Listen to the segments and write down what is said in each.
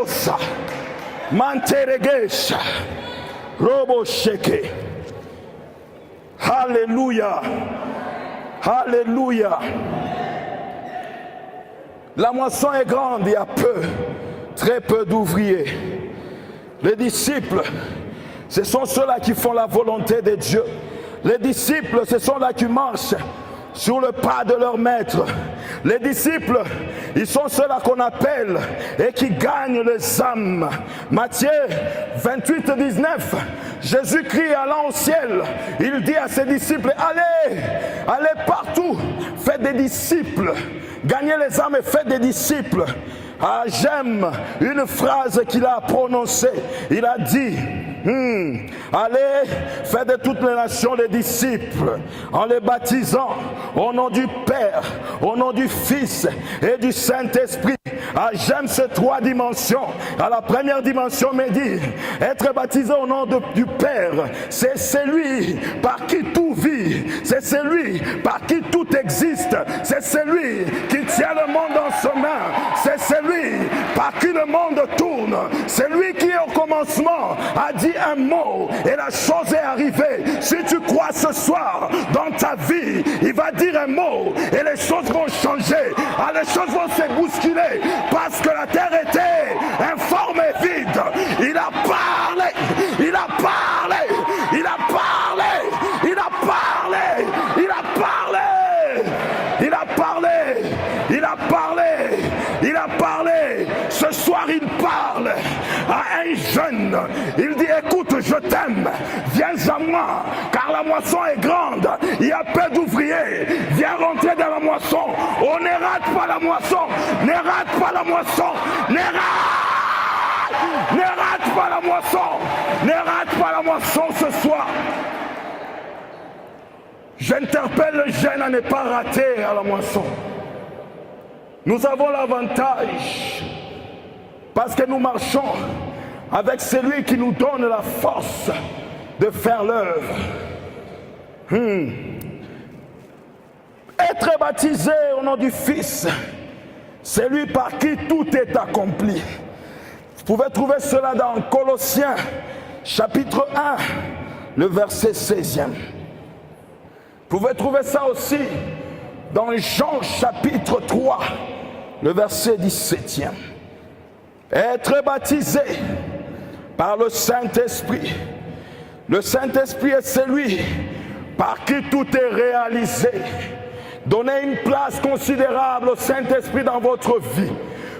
Robosa, Manteregesha, Robosheke. Alléluia. Alléluia. La moisson est grande, il y a très peu d'ouvriers. Les disciples, ce sont ceux-là qui font la volonté de Dieu. Les disciples, ce sont là qui marchent sur le pas de leur maître. Les disciples, ils sont ceux-là qu'on appelle et qui gagnent les âmes. Matthieu 28, 19, Jésus-Christ allant au ciel, il dit à ses disciples, allez, allez partout, faites des disciples, gagnez les âmes et faites des disciples. Ah, j'aime une phrase qu'il a prononcée. Il a dit, allez, faites de toutes les nations des disciples, en les baptisant au nom du Père, au nom du Fils et du Saint-Esprit. Ah, j'aime ces trois dimensions. À la première dimension, me dit, être baptisé au nom du Père, c'est celui par qui tout vit, c'est celui par qui tout existe, c'est celui qui tient le monde dans ses mains, c'est celui par qui le monde tourne, c'est lui qui au commencement a dit un mot et la chose est arrivée. Si tu crois ce soir dans ta vie, il va dire un mot et les choses vont changer. Ah, les choses vont se bousculer parce que la terre était informe et vide. Il a parlé, il a parlé, il a parlé, il a parlé, il a parlé, il a parlé, il a parlé, il a parlé. Ce soir il parle à un jeune. Il dit, écoute, je t'aime, viens à moi, car la moisson est grande, il y a peu d'ouvriers, viens rentrer dans la moisson. On ne rate pas la moisson, ne rate pas la moisson, ne rate pas la moisson, ne rate pas la moisson ce soir. J'interpelle le jeune à ne pas rater à la moisson. Nous avons l'avantage parce que nous marchons avec celui qui nous donne la force de faire l'œuvre. Être baptisé au nom du Fils, c'est lui par qui tout est accompli. Vous pouvez trouver cela dans Colossiens chapitre 1, le verset 16e. Vous pouvez trouver ça aussi dans Jean chapitre 3, le verset 17e. Être baptisé par le Saint-Esprit. Le Saint-Esprit est celui par qui tout est réalisé. Donnez une place considérable au Saint-Esprit dans votre vie.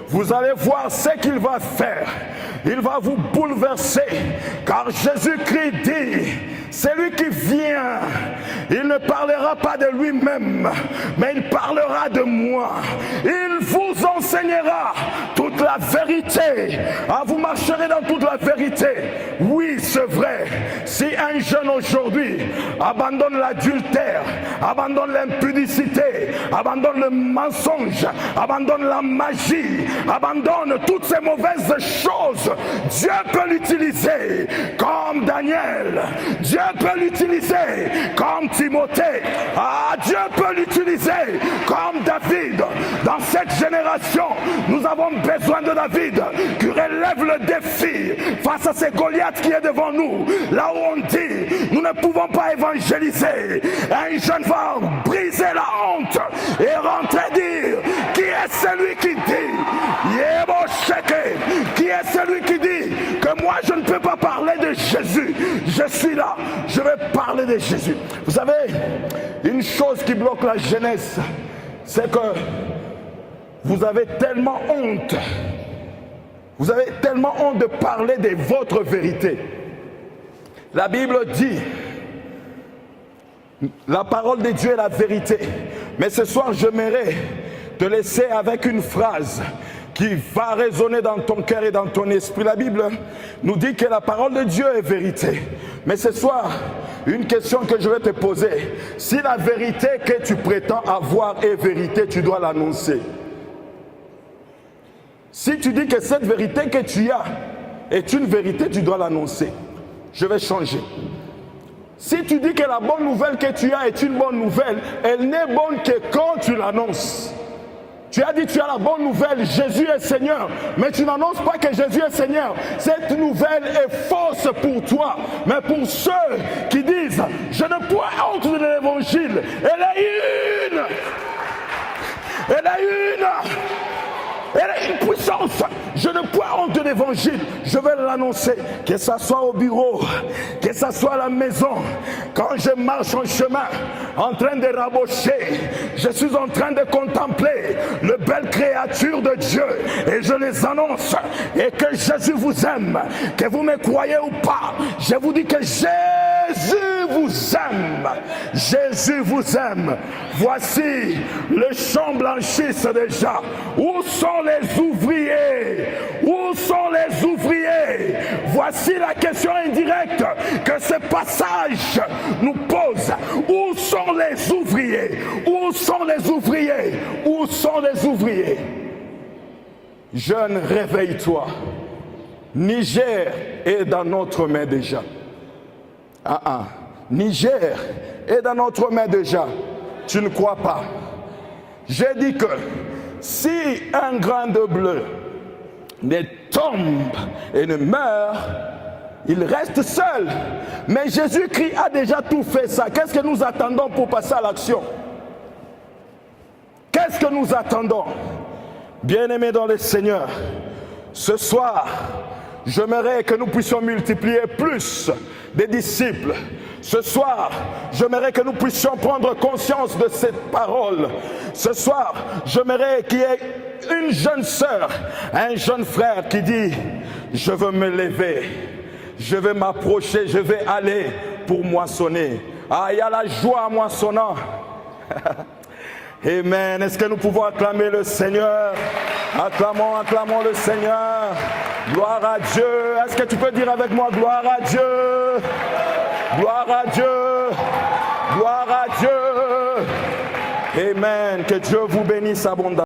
Vous allez voir ce qu'il va faire. Il va vous bouleverser. Car Jésus-Christ dit, celui qui vient, il ne parlera pas de lui-même, mais il parlera de moi. Il vous enseignera toute la vérité. Ah, vous marcherez dans toute la vérité. Oui, c'est vrai. Si un jeune aujourd'hui abandonne l'adultère, abandonne l'impudicité, abandonne le mensonge, abandonne la magie, abandonne toutes ces mauvaises choses, Dieu peut l'utiliser comme Daniel. Dieu peut l'utiliser comme Timothée. Ah, Dieu peut l'utiliser comme David. Dans cette génération, nous avons besoin de David qui relève le défi face à ces Goliaths qui est devant nous. Là où on dit, nous ne pouvons pas évangéliser. Un jeune va briser la honte et rentrer dire, qui est celui qui dit, qui est celui qui dit que moi je ne peux pas parler de Jésus. Je suis là, je vais parler de Jésus. Vous savez, une chose qui bloque la jeunesse, c'est que vous avez tellement honte. Vous avez tellement honte de parler de votre vérité. La Bible dit, la parole de Dieu est la vérité. Mais ce soir, j'aimerais te laisser avec une phrase qui va résonner dans ton cœur et dans ton esprit. La Bible nous dit que la parole de Dieu est vérité. Mais ce soir, une question que je vais te poser. Si la vérité que tu prétends avoir est vérité, tu dois l'annoncer. Si tu dis que cette vérité que tu as est une vérité, tu dois l'annoncer. Je vais changer. Si tu dis que la bonne nouvelle que tu as est une bonne nouvelle, elle n'est bonne que quand tu l'annonces. Tu as dit tu as la bonne nouvelle, Jésus est Seigneur, mais tu n'annonces pas que Jésus est Seigneur. Cette nouvelle est fausse pour toi, mais pour ceux qui disent je ne point honte de l'évangile, elle est une. Elle a une puissance. Je ne point honte de l'évangile. Je vais l'annoncer. Que ça soit au bureau, que ça soit à la maison. Quand je marche en chemin, en train de rabocher, je suis en train de contempler les belles créatures de Dieu. Et je les annonce. Et que Jésus vous aime. Que vous me croyez ou pas. Je vous dis que Jésus vous aime. Jésus vous aime. Voici, les champs blanchissent déjà. Où sont les ouvriers? Où sont les ouvriers? Voici la question indirecte que ce passage nous pose. Où sont les ouvriers? Où sont les ouvriers? Où sont les ouvriers? Jeune, réveille-toi. Niger est dans notre main déjà. Niger est dans notre main déjà. Tu ne crois pas? J'ai dit que si un grain de bleu ne tombe et ne meurt, il reste seul. Mais Jésus-Christ a déjà tout fait ça. Qu'est-ce que nous attendons pour passer à l'action? Qu'est-ce que nous attendons? Bien-aimés dans le Seigneur, ce soir, j'aimerais que nous puissions multiplier plus des disciples. Ce soir, j'aimerais que nous puissions prendre conscience de cette parole. Ce soir, j'aimerais qu'il y ait une jeune sœur, un jeune frère qui dit « Je veux me lever, je vais m'approcher, je vais aller pour moissonner. » Ah, il y a la joie en moissonnant. Amen. Est-ce que nous pouvons acclamer le Seigneur? Acclamons le Seigneur. Gloire à Dieu. Est-ce que tu peux dire avec moi gloire à Dieu? Gloire à Dieu. Gloire à Dieu. Amen. Que Dieu vous bénisse abondamment.